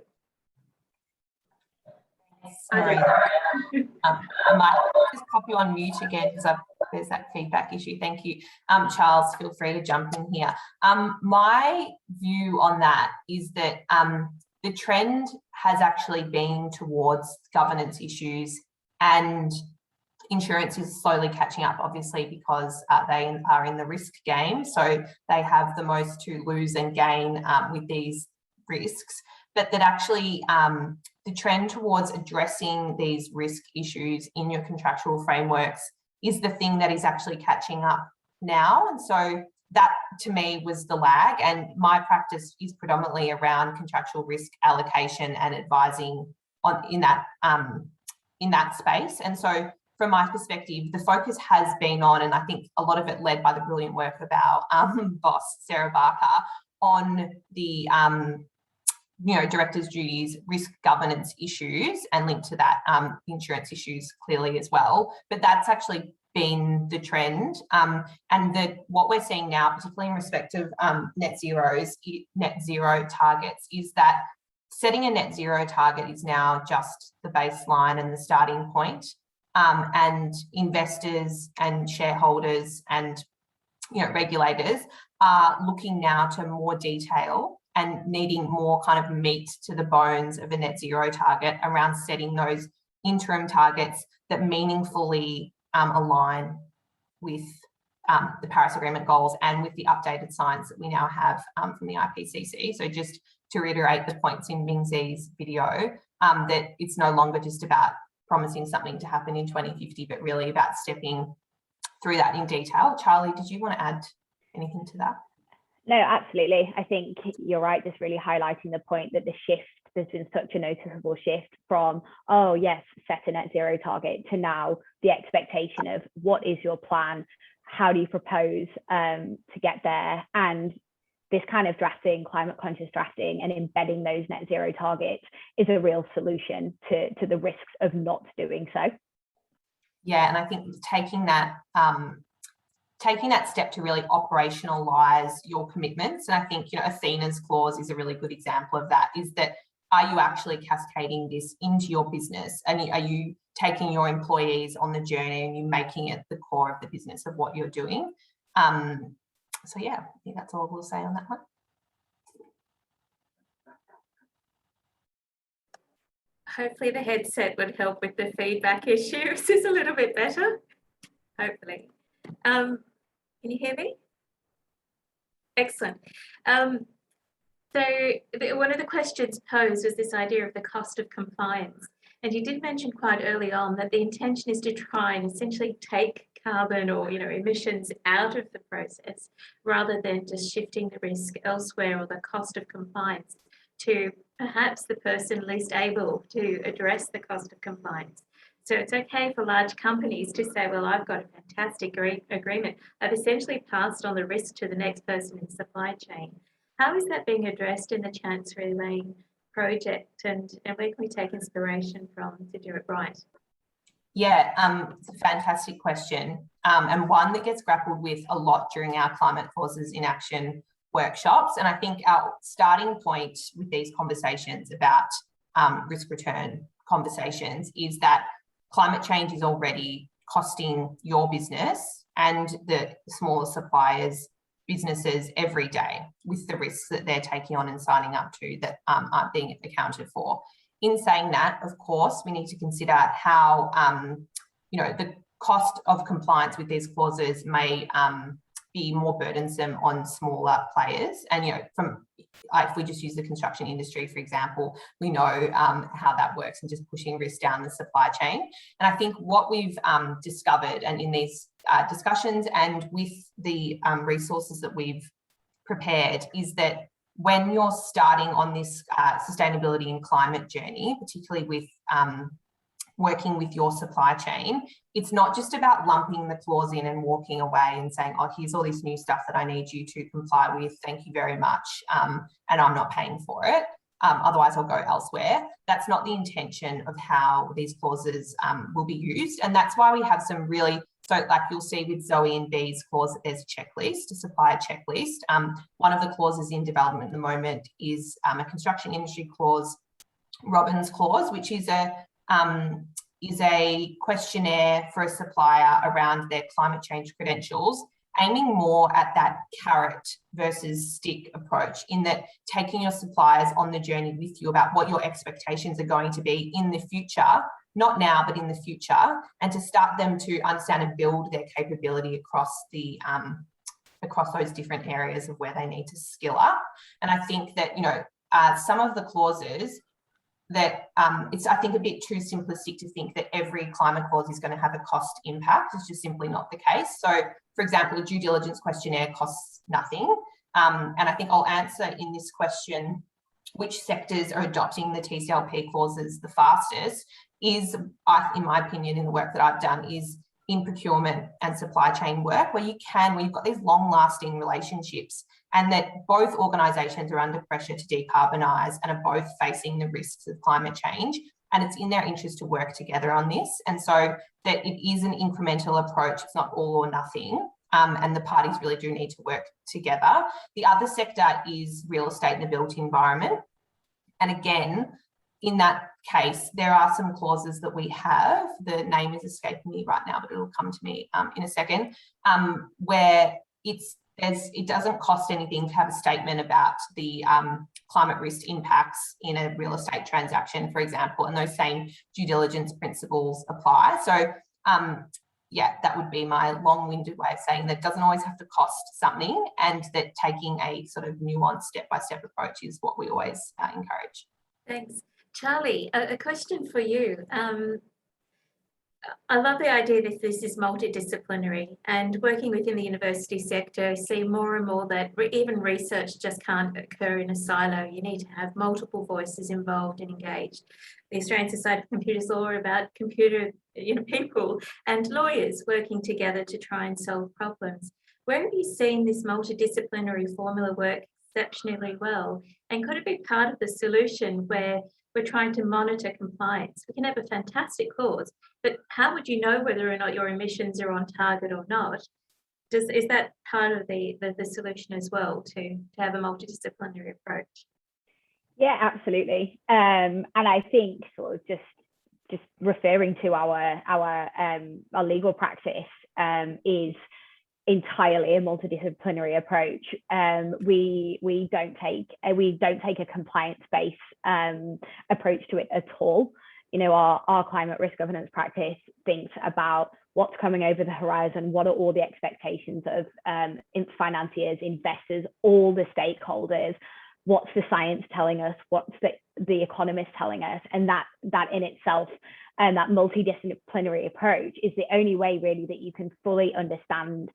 Sorry, I might just pop you on mute again because there's that feedback issue. Thank you. Charles, feel free to jump in here. My view on that is that the trend has actually been towards governance issues, and insurance is slowly catching up, obviously, because they are in the risk game. So they have the most to lose and gain with these risks. But that actually the trend towards addressing these risk issues in your contractual frameworks is the thing that is actually catching up now. And so that to me was the lag, and my practice is predominantly around contractual risk allocation and advising on in that space. And so from my perspective, the focus has been on, and I think a lot of it led by the brilliant work of our boss, Sarah Barker, on the directors' duties, risk governance issues, and linked to that insurance issues clearly as well. But that's actually been the trend, and what we're seeing now, particularly in respect of net zero targets, is that setting a net zero target is now just the baseline and the starting point, and investors and shareholders and regulators are looking now to more detail and needing more kind of meat to the bones of a net zero target around setting those interim targets that meaningfully align with the Paris Agreement goals and with the updated science that we now have from the IPCC. So just to reiterate the points in Mingzi's video, that it's no longer just about promising something to happen in 2050, but really about stepping through that in detail. Charlie, did you want to add anything to that? No, absolutely. I think you're right, just really highlighting the point that the shift, there's been such a noticeable shift from, oh yes, set a net zero target, to now the expectation of what is your plan, how do you propose to get there, and this kind of drafting, climate conscious drafting, and embedding those net zero targets is a real solution to the risks of not doing so. Yeah, and I think taking that step to really operationalize your commitments, and I think Athenas Clause is a really good example of that, is that are you actually cascading this into your business, and are you taking your employees on the journey and you making it the core of the business of what you're doing? So yeah, I think that's all we'll say on that one. Hopefully the headset would help with the feedback issue. Is this a little bit better? Hopefully. Can you hear me? Excellent. So one of the questions posed was this idea of the cost of compliance. And you did mention quite early on that the intention is to try and essentially take carbon or emissions out of the process, rather than just shifting the risk elsewhere or the cost of compliance to perhaps the person least able to address the cost of compliance. So it's okay for large companies to say, well, I've got a fantastic agreement. I've essentially passed on the risk to the next person in the supply chain. How is that being addressed in the Chancery Lane Project, and where can we take inspiration from to do it right? Yeah, it's a fantastic question, and one that gets grappled with a lot during our Climate Clauses in Action workshops. And I think our starting point with these conversations about risk return conversations is that climate change is already costing your business and the smaller suppliers businesses every day with the risks that they're taking on and signing up to that aren't being accounted for. In saying that, of course, we need to consider how, the cost of compliance with these clauses may be more burdensome on smaller players. And, if we just use the construction industry, for example, we know how that works and just pushing risk down the supply chain. And I think what we've discovered, and in these discussions and with the resources that we've prepared, is that when you're starting on this sustainability and climate journey, particularly with working with your supply chain, it's not just about lumping the clause in and walking away and saying, oh, here's all this new stuff that I need you to comply with, thank you very much, and I'm not paying for it, otherwise I'll go elsewhere. That's not the intention of how these clauses will be used. And that's why we have some really, so like you'll see with ZOEBs Clause, there's a checklist, a supplier checklist. One of the clauses in development at the moment is a construction industry clause, Robbins Clause, which is a questionnaire for a supplier around their climate change credentials, aiming more at that carrot versus stick approach, in that taking your suppliers on the journey with you about what your expectations are going to be in the future, not now, but in the future, and to start them to understand and build their capability across the across those different areas of where they need to skill up. And I think that, some of the clauses that it's, I think, a bit too simplistic to think that every climate clause is going to have a cost impact. It's just simply not the case. So, for example, a due diligence questionnaire costs nothing. And I think I'll answer in this question which sectors are adopting the TCLP clauses the fastest is, in my opinion, in the work that I've done, is in procurement and supply chain work, where you've got these long-lasting relationships, and that both organisations are under pressure to decarbonise and are both facing the risks of climate change. And it's in their interest to work together on this. And so that it is an incremental approach, it's not all or nothing. And the parties really do need to work together. The other sector is real estate and the built environment. And again, in that case, there are some clauses that we have, the name is escaping me right now, but it'll come to me in a second, where it doesn't cost anything to have a statement about the climate risk impacts in a real estate transaction, for example, and those same due diligence principles apply. So, that would be my long-winded way of saying that it doesn't always have to cost something, and that taking a sort of nuanced step-by-step approach is what we always encourage. Thanks. Charlie, a question for you. I love the idea that this is multidisciplinary, and working within the university sector, I see more and more that even research just can't occur in a silo. You need to have multiple voices involved and engaged. The Australian Society of Computers Law are about computer people and lawyers working together to try and solve problems. Where have you seen this multidisciplinary formula work exceptionally well? And could it be part of the solution where we're trying to monitor compliance? We can have a fantastic clause, but how would you know whether or not your emissions are on target or not? Is that part of the solution as well, to have a multidisciplinary approach? Yeah, absolutely. And I think sort of just referring to our legal practice is entirely a multidisciplinary approach. We don't take a compliance-based approach to it at all. Our climate risk governance practice thinks about what's coming over the horizon, what are all the expectations of financiers, investors, all the stakeholders, what's the science telling us, what's the economists telling us, and that in itself, and that multidisciplinary approach is the only way really that you can fully understand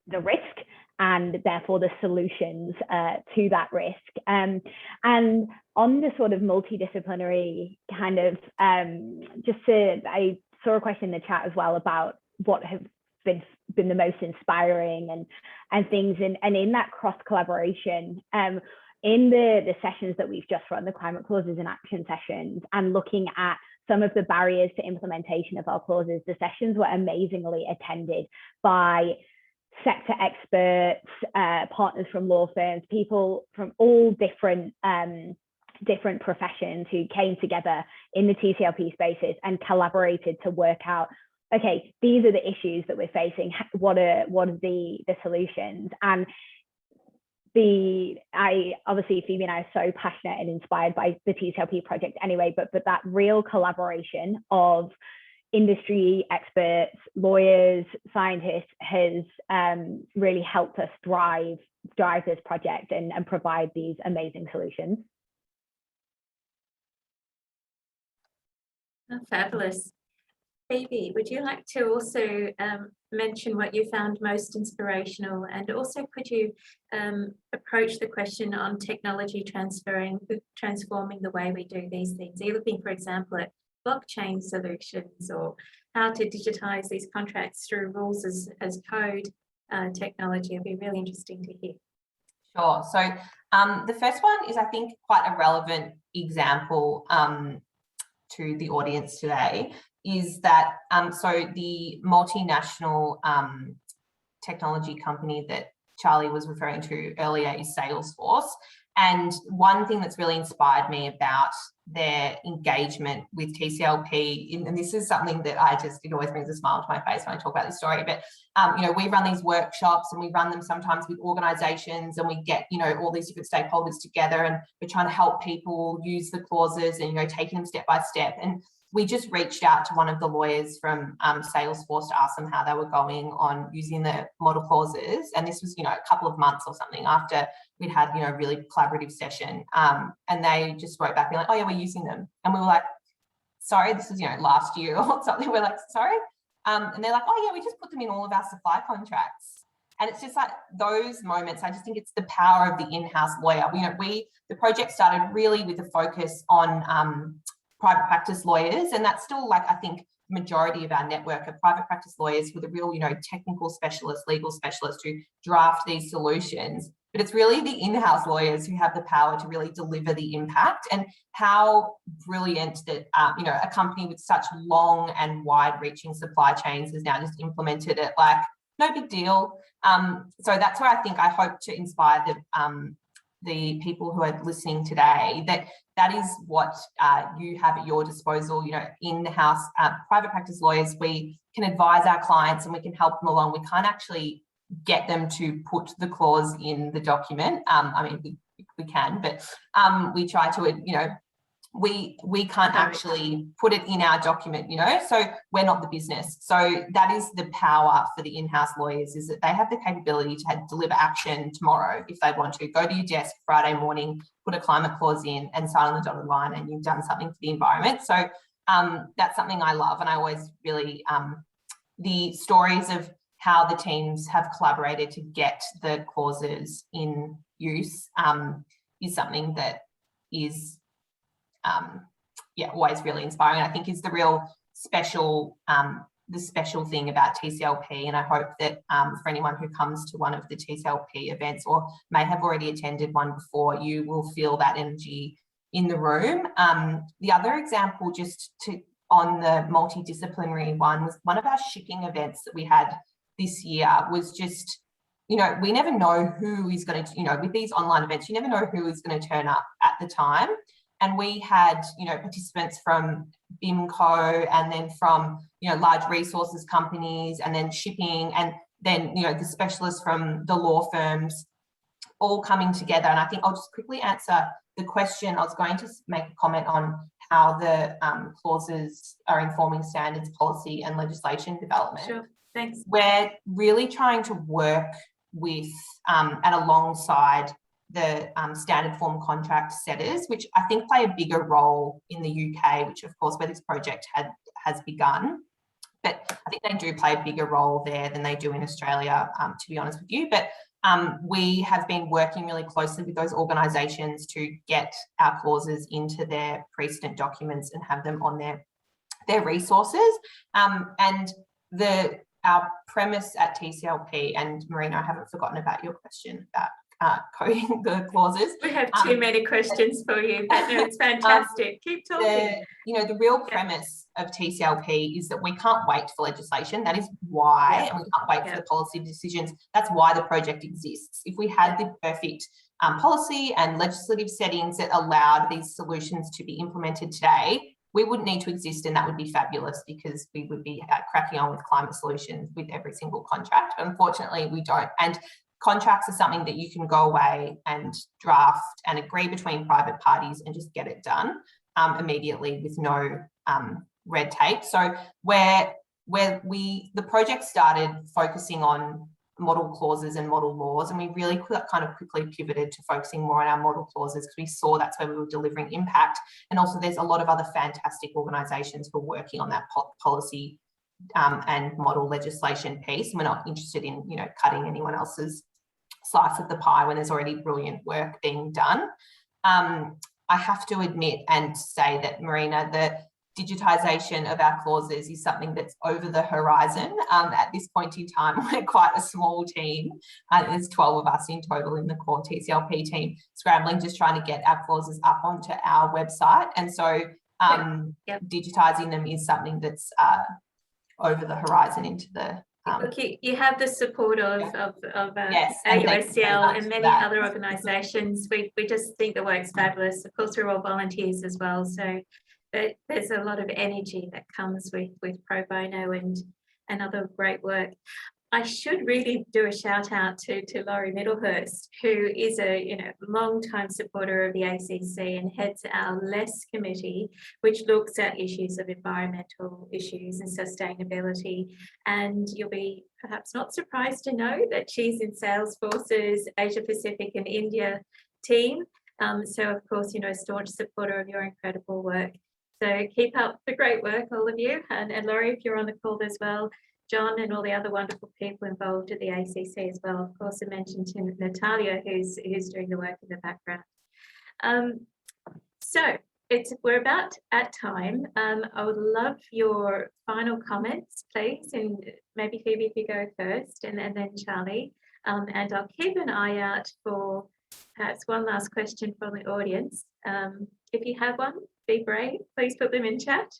the risk and therefore the solutions to that risk. And on the sort of multidisciplinary kind of, I saw a question in the chat as well about what have been the most inspiring and things, and in that cross collaboration, in the sessions that we've just run, the climate clauses in action sessions, and looking at some of the barriers to implementation of our clauses, the sessions were amazingly attended by sector experts, partners from law firms, people from all different professions who came together in the TCLP spaces and collaborated to work out, okay, these are the issues that we're facing, what are the solutions. And obviously Phoebe and I are so passionate and inspired by the TCLP project anyway, but that real collaboration of industry experts, lawyers, scientists has really helped us drive this project and provide these amazing solutions. Oh, fabulous. Phoebe, would you like to also mention what you found most inspirational, and also could you approach the question on technology transforming the way we do these things? Are you looking, for example, at blockchain solutions, or how to digitize these contracts through rules as code technology? It'd be really interesting to hear. Sure. So the first one is, I think, quite a relevant example to the audience today, is that so the multinational technology company that Charlie was referring to earlier is Salesforce. And one thing that's really inspired me about their engagement with TCLP, and this is something that it always brings a smile to my face when I talk about this story, but you know, we run these workshops and we run them sometimes with organizations, and we get, you know, all these different stakeholders together, and we're trying to help people use the clauses and, you know, taking them step by step. And we just reached out to one of the lawyers from Salesforce to ask them how they were going on using the model clauses. And this was, you know, a couple of months or something after we'd had, you know, a really collaborative session. And they just wrote back, being like, oh yeah, we're using them. And we were like, sorry, this is, you know, last year or something. We're like, sorry. And they're like, oh yeah, we just put them in all of our supply contracts. And it's just like those moments. I just think it's the power of the in-house lawyer. You know, the project started really with a focus on private practice lawyers, and that's still, like, I think majority of our network are private practice lawyers with a real, you know, technical specialist, legal specialist who draft these solutions. But it's really the in-house lawyers who have the power to really deliver the impact. And how brilliant that you know, a company with such long and wide-reaching supply chains has now just implemented it like no big deal. So that's where I hope to inspire the people who are listening today, that is what you have at your disposal. You know, in-house private practice lawyers, we can advise our clients and we can help them along. We can't actually get them to put the clause in the document. I mean, we can, but we try to, you know, we can't actually put it in our document, you know, so we're not the business. So that is the power for the in-house lawyers, is that they have the capability to deliver action tomorrow if they want to. Go to your desk Friday morning, put a climate clause in and sign on the dotted line, and you've done something for the environment. So that's something I love, and I always really, the stories of how the teams have collaborated to get the clauses in use is something that is always really inspiring. I think is the real special, the special thing about TCLP. And I hope that for anyone who comes to one of the TCLP events or may have already attended one before, you will feel that energy in the room. The other example, on the multidisciplinary one, was one of our shipping events that we had this year. Was just, you know, we never know who is going to, you know, with these online events, you never know who is going to turn up at the time. And we had, you know, participants from BIMCO, and then from, you know, large resources companies, and then shipping, and then, you know, the specialists from the law firms all coming together. And I think I'll just quickly answer the question. I was going to make a comment on how the clauses are informing standards, policy and legislation development. Sure, thanks. We're really trying to work with and alongside the standard form contract setters, which I think play a bigger role in the UK, which of course where this project has begun. But I think they do play a bigger role there than they do in Australia, to be honest with you. But we have been working really closely with those organisations to get our clauses into their precedent documents and have them on their resources. And our premise at TCLP, and Marina, I haven't forgotten about your question about coding the clauses. We have too many questions for you, but no, it's fantastic. Keep talking. The real premise of TCLP is that we can't wait for legislation. That is why, and we can't wait for the policy decisions. That's why the project exists. If we had the perfect policy and legislative settings that allowed these solutions to be implemented today, we wouldn't need to exist, and that would be fabulous, because we would be cracking on with climate solutions with every single contract. But unfortunately, we don't. And contracts are something that you can go away and draft and agree between private parties and just get it done immediately with no red tape. So the project started focusing on model clauses and model laws, and we really kind of quickly pivoted to focusing more on our model clauses because we saw that's where we were delivering impact. And also there's a lot of other fantastic organisations who are working on that policy and model legislation piece. We're not interested in, you know, cutting anyone else's slice of the pie when there's already brilliant work being done. I have to admit and say that, Marina, the digitisation of our clauses is something that's over the horizon. At this point in time, we're quite a small team. There's 12 of us in total in the core TCLP team, scrambling, just trying to get our clauses up onto our website. And so digitising them is something that's over the horizon into the... Look, you have the support of yes, AUSCL and many other organisations. We just think the work's fabulous. Of course, we're all volunteers as well, so there's a lot of energy that comes with pro bono and other great work. I should really do a shout out to Laurie Middlehurst, who is a long-time supporter of the ACC and heads our LESS committee, which looks at issues of environmental issues and sustainability. And you'll be perhaps not surprised to know that she's in Salesforce's Asia Pacific and India team. So of course, a staunch supporter of your incredible work. So keep up the great work, all of you. And Laurie, if you're on the call as well, John and all the other wonderful people involved at the ACC as well. Of course, I mentioned to Natalia, who's doing the work in the background. So we're about at time. I would love your final comments, please, and maybe Phoebe, if you go first, and then Charlie. And I'll keep an eye out for perhaps one last question from the audience. If you have one, be brave, please put them in chat.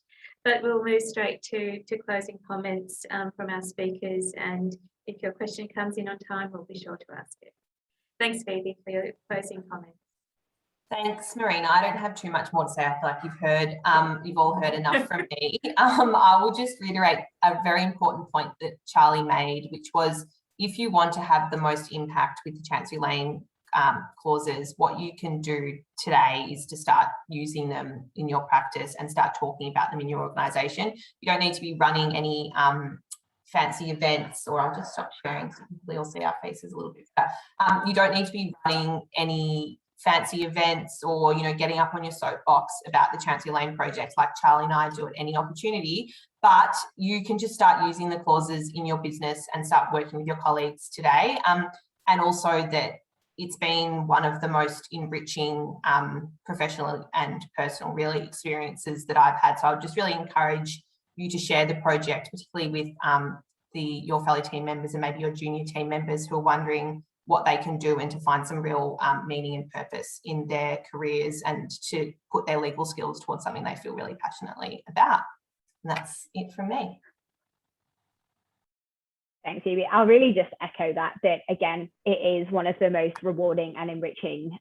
But we'll move straight to closing comments from our speakers. And if your question comes in on time, we'll be sure to ask it. Thanks, Phoebe, for your closing comments. Thanks, Marina. I don't have too much more to say. I feel like you've all heard enough from me. I will just reiterate a very important point that Charlie made, which was if you want to have the most impact with the Chancery Lane clauses, what you can do today is to start using them in your practice and start talking about them in your organisation. You don't need to be running any fancy events, or I'll just stop sharing so we all see our faces a little bit. But you don't need to be running any fancy events or getting up on your soapbox about the Chancery Lane Project like Charlie and I do at any opportunity, but you can just start using the clauses in your business and start working with your colleagues today. And also that it's been one of the most enriching professional and personal really experiences that I've had. So I would just really encourage you to share the project, particularly with your fellow team members and maybe your junior team members who are wondering what they can do and to find some real meaning and purpose in their careers and to put their legal skills towards something they feel really passionately about. And that's it from me. Thanks, Phoebe. I'll really just echo that again, it is one of the most rewarding and enriching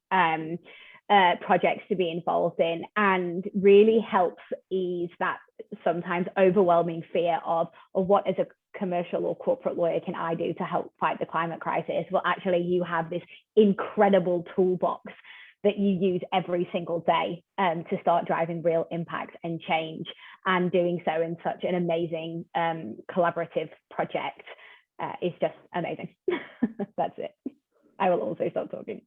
projects to be involved in, and really helps ease that sometimes overwhelming fear of what as a commercial or corporate lawyer can I do to help fight the climate crisis. Well, actually, you have this incredible toolbox that you use every single day to start driving real impact and change, and doing so in such an amazing collaborative project is just amazing. That's it. I will also stop talking.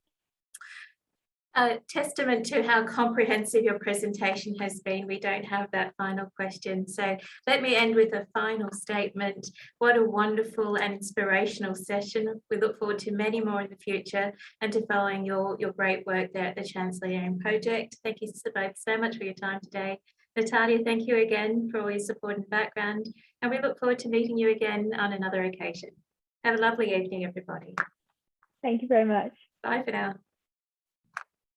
Testament to how comprehensive your presentation has been. We don't have that final question. So let me end with a final statement. What a wonderful and inspirational session. We look forward to many more in the future and to following your great work there at the Chancery Lane Project. Thank you both so much for your time today. Natalia, thank you again for all your support and background. And we look forward to meeting you again on another occasion. Have a lovely evening, everybody. Thank you very much. Bye for now.